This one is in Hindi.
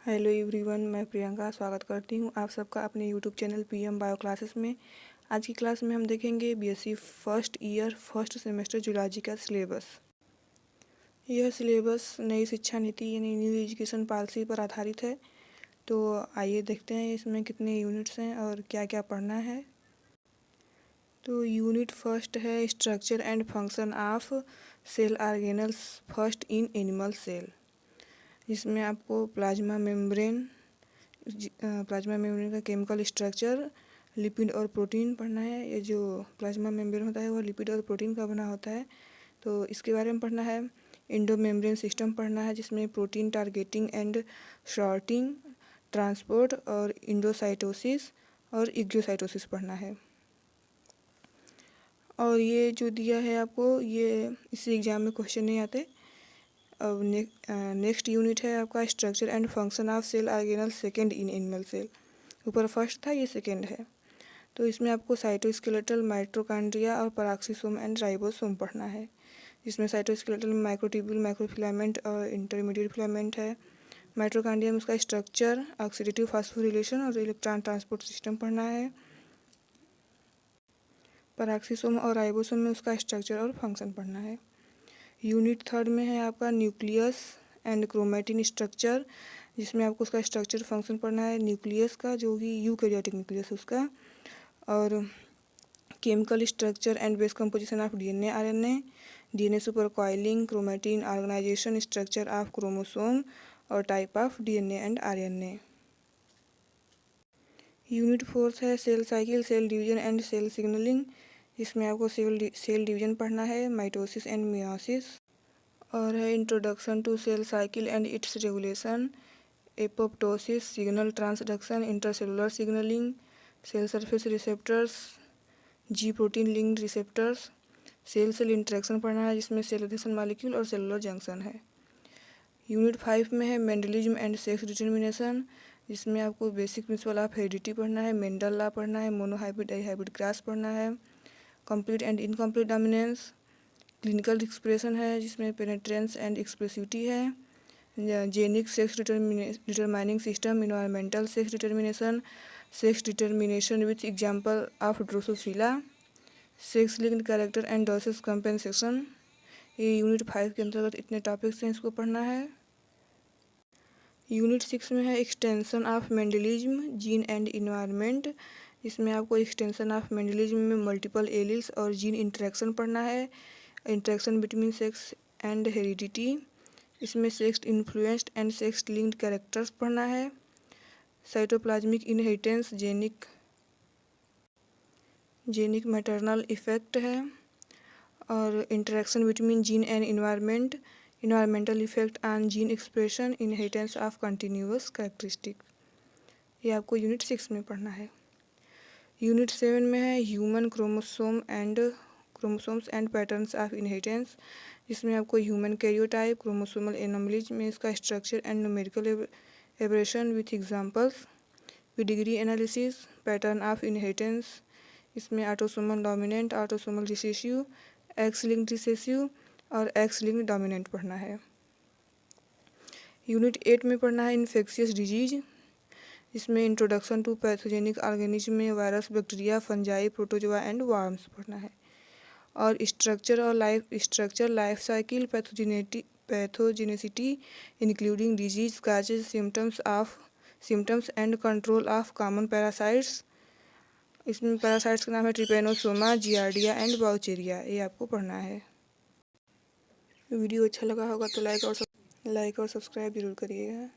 हेलो एवरीवन, मैं प्रियंका स्वागत करती हूँ आप सबका अपने YouTube channel PM bio classes में। आज की क्लास में हम देखेंगे BSc first year first semester zoology का सिलेबस। यह सिलेबस नई शिक्षा नीति यानी न्यू एजुकेशन पॉलिसी पर आधारित है। तो आइए देखते हैं इसमें कितने यूनिट्स हैं और क्या क्या पढ़ना है। तो यूनिट फर्स्ट है structure and function of cell organelles first in animal cell, जिसमें आपको प्लाज्मा मेम्ब्रेन का केमिकल स्ट्रक्चर, लिपिड और प्रोटीन पढ़ना है। ये जो प्लाज्मा मेम्ब्रेन होता है वो लिपिड और प्रोटीन का बना होता है, तो इसके बारे में पढ़ना है। इंडो मेम्ब्रेन सिस्टम पढ़ना है, जिसमें protein targeting and sorting, transport और इंडोसाइटोसिस और इग्जोसाइटोसिस पढ़ना है। और ये जो दिया है आपको, ये इसी एग्ज़ाम में क्वेश्चन नहीं आते। अब नेक्स्ट यूनिट है आपका structure and function of cell organelle second in animal cell. ऊपर फर्स्ट था, ये सेकेंड है। तो इसमें आपको साइटोस्केलेटल, माइटोकॉन्ड्रिया और पैराक्सीसोम एंड राइबोसोम पढ़ना है, जिसमें साइटोस्केलेटल में माइक्रोट्यूब्यूल, माइक्रोफिलामेंट और इंटरमीडिएट फिलामेंट है। माइटोकॉन्ड्रिया में उसका स्ट्रक्चर, ऑक्सीडेटिव फास्फोरिलेशन और इलेक्ट्रॉन ट्रांसपोर्ट सिस्टम पढ़ना है। पैराक्सीसोम और राइबोसोम में उसका स्ट्रक्चर और फंक्शन पढ़ना है। यूनिट थर्ड में है आपका न्यूक्लियस एंड क्रोमेटिन स्ट्रक्चर, जिसमें आपको उसका स्ट्रक्चर फंक्शन पढ़ना है। न्यूक्लियस का जो कि यूकैरियोटिक न्यूक्लियस उसका, और chemical structure and base composition of DNA RNA, DNA super coiling, chromatin organisation, structure of chromosome और type of DNA and RNA. Unit fourth है cell cycle, cell division and cell signalling, जिसमें आपको सेल डिवीजन पढ़ना है, माइटोसिस एंड मियोसिस, और है introduction to cell cycle and its regulation, apoptosis, signal transduction, intercellular signalling, cell surface receptors, G protein linked receptors, cell cell interaction पढ़ना है, जिसमें सेल एडेशन मॉलिक्यूल और सेलुलर जंक्शन है। यूनिट 5 में है मेंडलिज्म एंड सेक्स डिटर्मिनेशन, जिसमें आपको बेसिक प्रिंसिपल ऑफ हेरिडिटी पढ़ना है, मेंडल लॉ पढ़ना है, मोनोहाइब्रिड डाइहाइब्रिड क्रॉस पढ़ना है, complete and incomplete dominance, clinical expression है, जिसमें पेनेट्रेंस एंड एक्सप्रेसिविटी है, genic sex determining system, environmental sex determination with example of Drosophila, sex linked character and dosage compensation. ये यूनिट 5 के अंतर्गत इतने टॉपिक्स हैं, इसको पढ़ना है। यूनिट 6 में है extension of Mendelism, gene and environment, इसमें आपको एक्सटेंशन ऑफ मेंडलिज्म में मल्टीपल एलिल्स और जीन इंटरेक्शन पढ़ना है, interaction between sex and heredity, इसमें sex influenced and sex linked characters पढ़ना है, cytoplasmic inheritance, genic maternal effect है, और interaction between gene and environment, environmental effect on gene expression, inheritance of continuous characteristic. ये आपको यूनिट 6 में पढ़ना है। यूनिट 7 में है human chromosomes and patterns of inheritance, जिसमें आपको ह्यूमन कैरियोटाइप, क्रोमोसोमल एनोमलीज में इसका structure and numerical aberration with examples, pedigree analysis, pattern of inheritance, इसमें autosomal dominant, autosomal recessive, X linked recessive और एक्स लिंक्ड डोमिनेंट पढ़ना है। यूनिट 8 में पढ़ना है इन्फेक्शियस डिजीज, इसमें इंट्रोडक्शन टू पैथोजेनिक ऑर्गेनिज्म में virus, bacteria, fungi, protozoa and worms पढ़ना है, और structure life cycle, pathogenicity including disease causes, symptoms and control of common parasites, इसमें पैरासाइट्स का नाम है ट्रिपेनोसोमा, जियार्डिया एंड बाउचेरिया। ये आपको पढ़ना है। वीडियो अच्छा लगा होगा तो लाइक और सब्सक्राइब जरूर करिएगा।